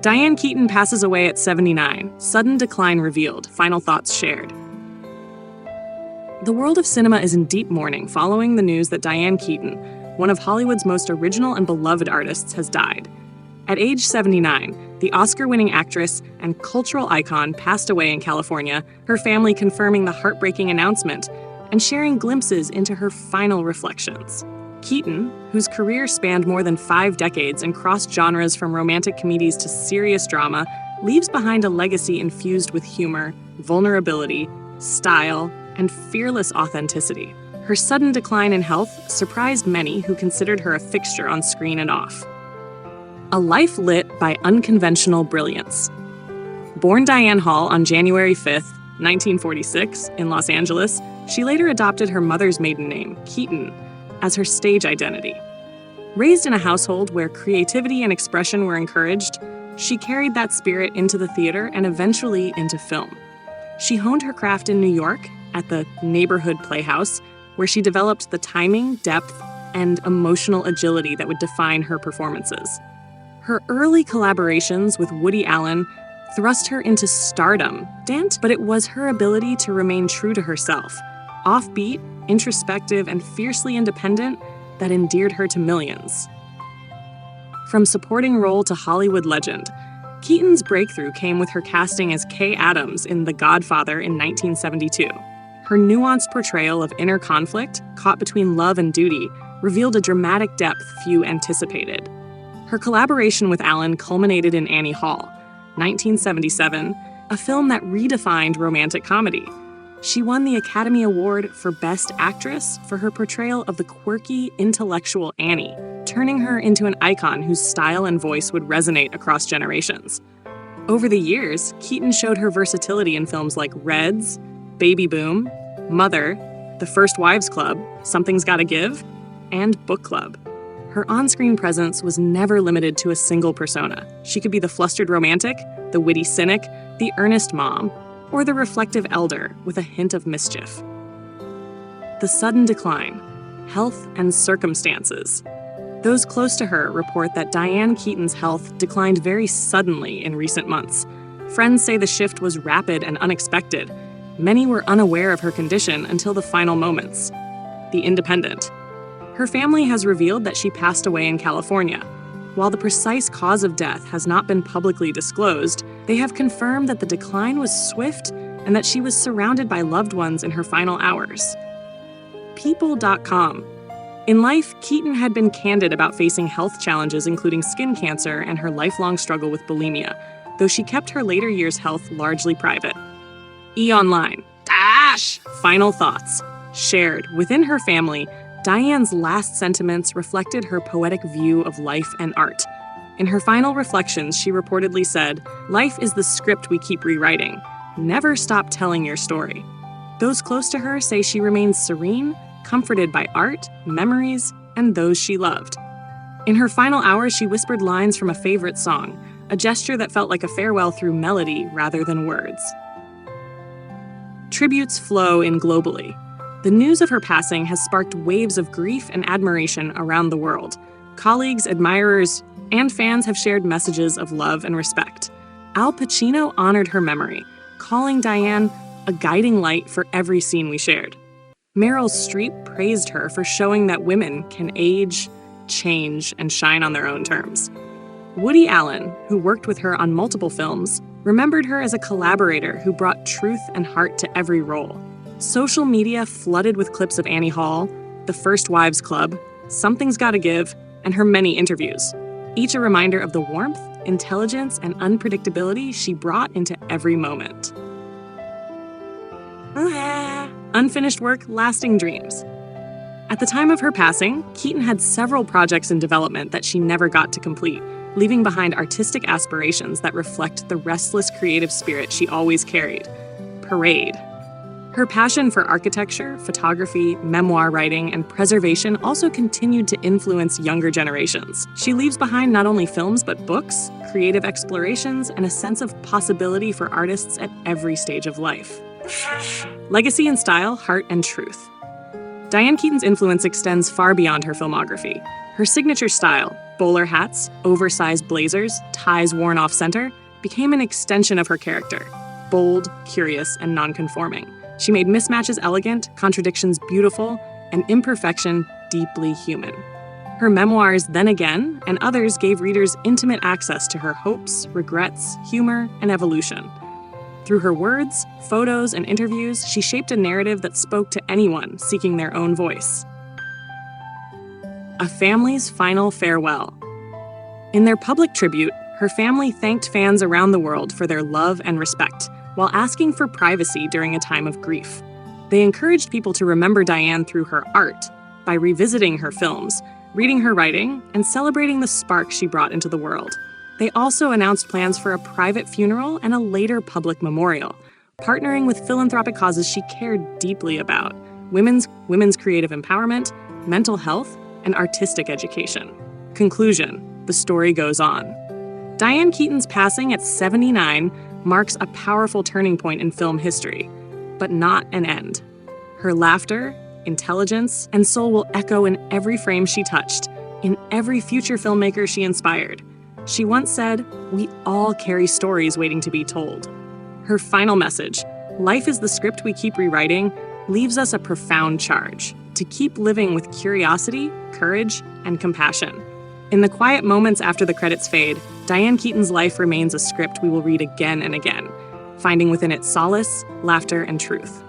Diane Keaton passes away at 79. Sudden decline revealed. Final thoughts shared. The world of cinema is in deep mourning following the news that Diane Keaton, one of Hollywood's most original and beloved artists, has died. At age 79, the Oscar-winning actress and cultural icon passed away in California, her family confirming the heartbreaking announcement and sharing glimpses into her final reflections. Keaton, whose career spanned more than 5 decades and crossed genres from romantic comedies to serious drama, leaves behind a legacy infused with humor, vulnerability, style, and fearless authenticity. Her sudden decline in health surprised many who considered her a fixture on screen and off. A life lit by unconventional brilliance. Born Diane Hall on January 5, 1946, in Los Angeles, she later adopted her mother's maiden name, Keaton, as her stage identity. Raised in a household where creativity and expression were encouraged, she carried that spirit into the theater and eventually into film. She honed her craft in New York at the Neighborhood Playhouse, where she developed the timing, depth, and emotional agility that would define her performances. Her early collaborations with Woody Allen thrust her into stardom, but it was her ability to remain true to herself, offbeat, introspective, and fiercely independent, that endeared her to millions. From supporting role to Hollywood legend, Keaton's breakthrough came with her casting as Kay Adams in The Godfather in 1972. Her nuanced portrayal of inner conflict, caught between love and duty, revealed a dramatic depth few anticipated. Her collaboration with Allen culminated in Annie Hall, 1977, a film that redefined romantic comedy. She won the Academy Award for Best Actress for her portrayal of the quirky, intellectual Annie, turning her into an icon whose style and voice would resonate across generations. Over the years, Keaton showed her versatility in films like Reds, Baby Boom, Mother, The First Wives Club, Something's Gotta Give, and Book Club. Her on-screen presence was never limited to a single persona. She could be the flustered romantic, the witty cynic, the earnest mom, or the reflective elder with a hint of mischief. The sudden decline, health and circumstances. Those close to her report that Diane Keaton's health declined very suddenly in recent months. Friends say the shift was rapid and unexpected. Many were unaware of her condition until the final moments. The Independent. Her family has revealed that she passed away in California. While the precise cause of death has not been publicly disclosed, they have confirmed that the decline was swift and that she was surrounded by loved ones in her final hours. People.com. In life, Keaton had been candid about facing health challenges including skin cancer and her lifelong struggle with bulimia, though she kept her later years' health largely private. E-Online. Final thoughts. Shared within her family, Diane's last sentiments reflected her poetic view of life and art. In her final reflections, she reportedly said, "Life is the script we keep rewriting. Never stop telling your story." Those close to her say she remains serene, comforted by art, memories, and those she loved. In her final hours, she whispered lines from a favorite song, a gesture that felt like a farewell through melody rather than words. Tributes flow in globally. The news of her passing has sparked waves of grief and admiration around the world. Colleagues, admirers, and fans have shared messages of love and respect. Al Pacino honored her memory, calling Diane a guiding light for every scene we shared. Meryl Streep praised her for showing that women can age, change, and shine on their own terms. Woody Allen, who worked with her on multiple films, remembered her as a collaborator who brought truth and heart to every role. Social media flooded with clips of Annie Hall, The First Wives Club, Something's Gotta Give, and her many interviews, each a reminder of the warmth, intelligence, and unpredictability she brought into every moment. Unfinished work, lasting dreams. At the time of her passing, Keaton had several projects in development that she never got to complete, leaving behind artistic aspirations that reflect the restless creative spirit she always carried. Parade. Her passion for architecture, photography, memoir writing, and preservation also continued to influence younger generations. She leaves behind not only films but books, creative explorations, and a sense of possibility for artists at every stage of life. Legacy and style, heart and truth. Diane Keaton's influence extends far beyond her filmography. Her signature style, bowler hats, oversized blazers, ties worn off center, became an extension of her character. Bold, curious, and nonconforming. She made mismatches elegant, contradictions beautiful, and imperfection deeply human. Her memoirs, Then Again, and others gave readers intimate access to her hopes, regrets, humor, and evolution. Through her words, photos, and interviews, she shaped a narrative that spoke to anyone seeking their own voice. A family's final farewell. In their public tribute, her family thanked fans around the world for their love and respect, while asking for privacy during a time of grief. They encouraged people to remember Diane through her art, by revisiting her films, reading her writing, and celebrating the spark she brought into the world. They also announced plans for a private funeral and a later public memorial, partnering with philanthropic causes she cared deeply about: women's creative empowerment, mental health, and artistic education. Conclusion: the story goes on. Diane Keaton's passing at 79 marks a powerful turning point in film history, but not an end. Her laughter, intelligence, and soul will echo in every frame she touched, in every future filmmaker she inspired. She once said, "We all carry stories waiting to be told." Her final message, "Life is the script we keep rewriting," leaves us a profound charge to keep living with curiosity, courage, and compassion. In the quiet moments after the credits fade, Diane Keaton's life remains a script we will read again and again, finding within it solace, laughter, and truth.